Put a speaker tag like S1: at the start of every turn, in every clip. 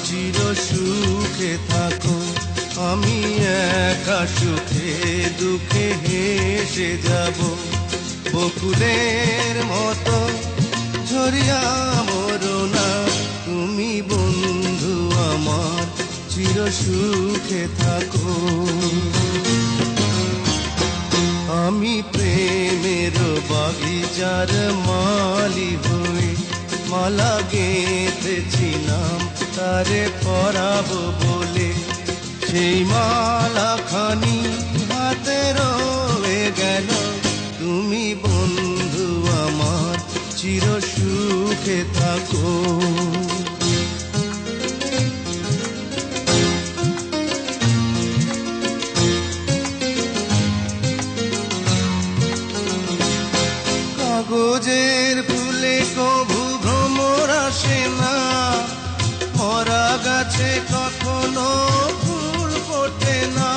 S1: চির সুখে থাকো। আমি একা সুখে দুঃখে হেসে যাব, বকুলের মতো ঝরিয়া মরো না। তুমি বন্ধু আমার চির সুখে থাকো। আমি প্রেমের বাগিচার মালি হয়ে মালা গেঁথেছিলাম তারে পরাবো বলে। সেই মালা খানি হাতে রয়ে গেল, তুমি বন্ধু আমার চির সুখে থাকো। কাগজের ফুলে কভু ভ্রমর আসে না, মরা গাছে কখনো ফুল ফোটে না।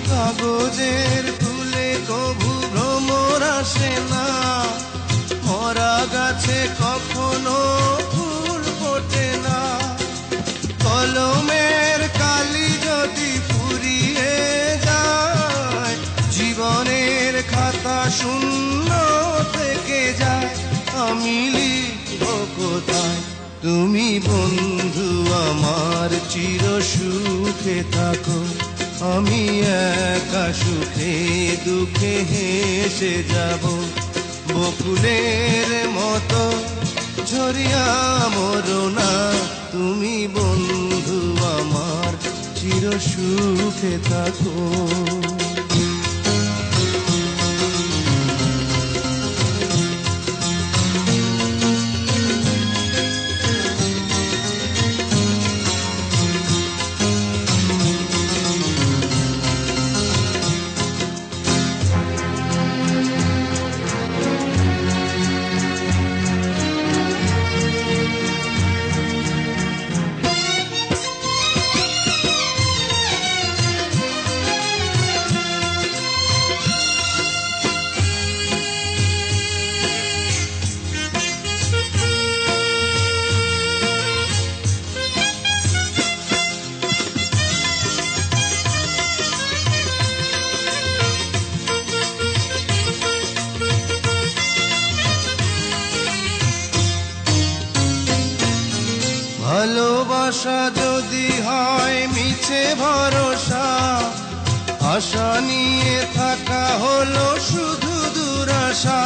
S1: কাগজের ফুলে কভু ভ্রমর আসে না, মরা গাছে কখনো ফুল ফোটে না। কলমের কালি যদি ফুরিয়ে যায়, জীবনের খাতা শূন্য থেকে যায়, আমি লিখব কোথায়? তুমি বন্ধু আমার চির সুখে থাকো। আমি একা সুখে দুঃখে হেসে যাব, বকুলের মতো ঝরিয়া মরো না। তুমি বন্ধু আমার চির সুখে থাকো। ভালোবাসা যদি হয় মিছে ভরসা, আশা নিয়ে থাকা হলো শুধু দুরাশা।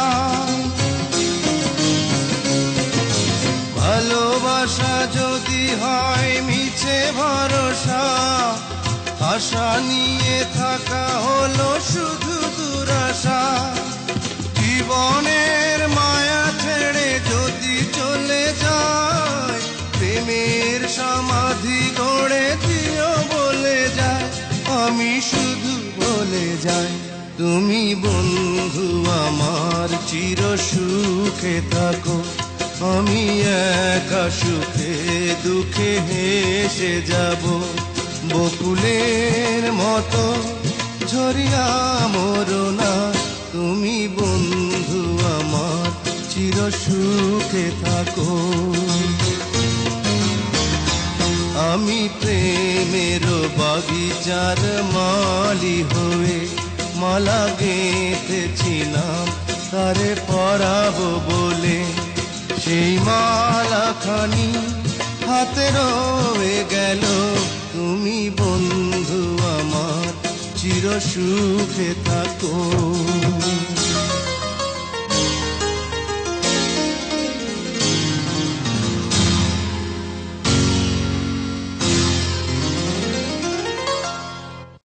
S1: ভালোবাসা যদি হয় মিছে ভরসা, আশা নিয়ে থাকা হলো শুধু দুরাশা। জীবনের মায়া ছেড়ে যদি চলে যায়, প্রেমের সমাধি গড়ে দিও বলে যায়, আমি শুধু বলে যাই, তুমি বন্ধু আমার চির সুখে থাকো। আমি একা সুখে দুঃখে হেসে যাব, বকুলের মতো ঝরিয়া মরো না। তুমি বন্ধু আমার চির সুখে থাকো। আমি প্রেমের বাগিচার মালি হয়ে মালা গেঁথেছিলাম তারে পরাবো বলে। সেই মালা খানি হাতে রয়ে গেল, তুমি বন্ধু আমার চির সুখে থাকো।